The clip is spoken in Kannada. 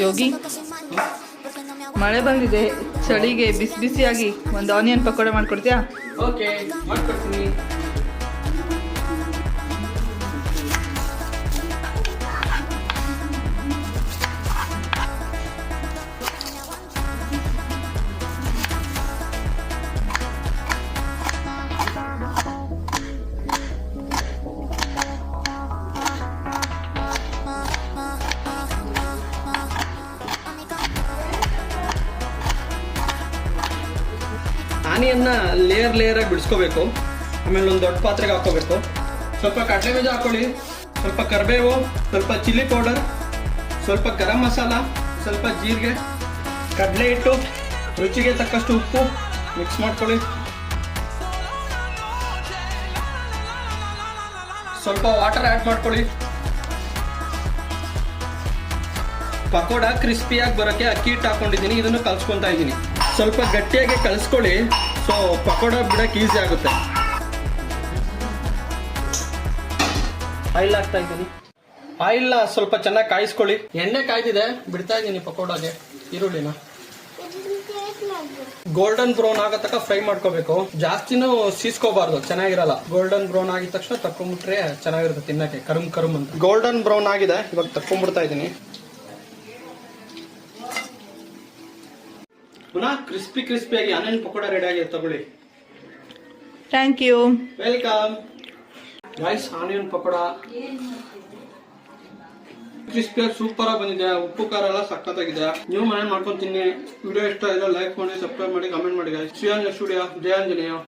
ಯೋಗಿ, ಮಳೆ ಬಂದಿದೆ, ಚಳಿಗೆ ಬಿಸಿ ಬಿಸಿಯಾಗಿ ಒಂದು ಆನಿಯನ್ ಪಕೋಡ ಮಾಡ್ಕೊಡ್ತೀಯಾ? ಓಕೆ, ಮಾಡ್ಕೊಡ್ತೀನಿ. ಆನಿಯನ್ನ ಲೇಯರ್ ಆಗಿ ಬಿಡಿಸ್ಕೋಬೇಕು. ಆಮೇಲೆ ಒಂದು ದೊಡ್ಡ ಪಾತ್ರೆಗೆ ಹಾಕೋಬೇಕು. ಸ್ವಲ್ಪ ಕಡಲೆ ಬೀಜ ಹಾಕೊಳ್ಳಿ, ಸ್ವಲ್ಪ ಕರಿಬೇವು, ಸ್ವಲ್ಪ ಚಿಲ್ಲಿ ಪೌಡರ್, ಸ್ವಲ್ಪ ಗರಂ ಮಸಾಲ, ಸ್ವಲ್ಪ ಜೀರಿಗೆ, ಕಡಲೆ ಹಿಟ್ಟು, ರುಚಿಗೆ ತಕ್ಕಷ್ಟು ಉಪ್ಪು ಮಿಕ್ಸ್ ಮಾಡ್ಕೊಳ್ಳಿ. ಸ್ವಲ್ಪ ವಾಟರ್ ಆ್ಯಡ್ ಮಾಡ್ಕೊಳ್ಳಿ. ಪಕೋಡ ಕ್ರಿಸ್ಪಿಯಾಗಿ ಬರೋಕ್ಕೆ ಅಕ್ಕಿ ಹಿಟ್ಟು ಹಾಕೊಂಡಿದ್ದೀನಿ, ಇದನ್ನು ಕಲ್ಸ್ಕೊತಾ ಇದ್ದೀನಿ. ಸ್ವಲ್ಪ ಗಟ್ಟಿಯಾಗಿ ಕಲಿಸ್ಕೊಳ್ಳಿ, ಸೊ ಪಕೋಡ ಬಿಡಕ್ಕೆ ಈಸಿ ಆಗುತ್ತೆ. ಆಯಿಲ್ ಹಾಕ್ತಾ ಇದ್ದೀನಿ. ಆಯಿಲ್ನ ಸ್ವಲ್ಪ ಚೆನ್ನಾಗಿ ಕಾಯಿಸ್ಕೊಳ್ಳಿ. ಎಣ್ಣೆ ಕಾಯ್ದಿದೆ, ಬಿಡ್ತಾ ಇದ್ದೀನಿ ಪಕೋಡಾಗೆ ಈರುಳ್ಳಿನ. ಗೋಲ್ಡನ್ ಬ್ರೌನ್ ಆಗೋ ತನಕ ಫ್ರೈ ಮಾಡ್ಕೋಬೇಕು. ಜಾಸ್ತಿನೂ ಸೀಸ್ಕೋಬಾರ್ದು, ಚೆನ್ನಾಗಿರಲ್ಲ. ಗೋಲ್ಡನ್ ಬ್ರೌನ್ ಆಗಿದ ತಕ್ಷಣ ತಕ್ಕೊಂಡ್ಬಿಟ್ರೆ ಚೆನ್ನಾಗಿರುತ್ತೆ ತಿನ್ನಕ್ಕೆ, ಕರುಮ್ ಅಂತ. ಗೋಲ್ಡನ್ ಬ್ರೌನ್ ಆಗಿದೆ, ಇವಾಗ ತಕ್ಕೊಂಡ್ಬಿಡ್ತಾ ಇದ್ದೀನಿ. ಪುನಃ ಕ್ರಿಸ್ಪಿಯಾಗಿ ಆನಿಯನ್ ಪಕೋಡ ರೆಡಿ ಆಗಿದೆ, ತಗೊಳ್ಳಿ. Thank you. Welcome guys. Onion pakoda ಕ್ರಿಸ್ಪಿಯಾಗಿ ಸೂಪರ್ ಆಗಿ ಬಂದಿದೆ. ಉಪ್ಪು ಖಾರ ಎಲ್ಲ ಸಖತ್ತಾಗಿದೆ. ನೀವು ಮನೇಲಿ ಮಾಡ್ಕೊಂಡು ತಿನ್ನಿ. ವಿಡಿಯೋ ಇಷ್ಟ ಆದ್ರೆ ಲೈಕ್ ಮಾಡಿ, ಸಬ್ಸ್ಕ್ರೈಬ್ ಮಾಡಿ, ಕಮೆಂಟ್ ಮಾಡಿ ಗೈಸ್. ಶ್ರೀಯಾಂಜ ಸ್ಟುಡಿಯೋ, ಜಯಾಂಜನೇಯ.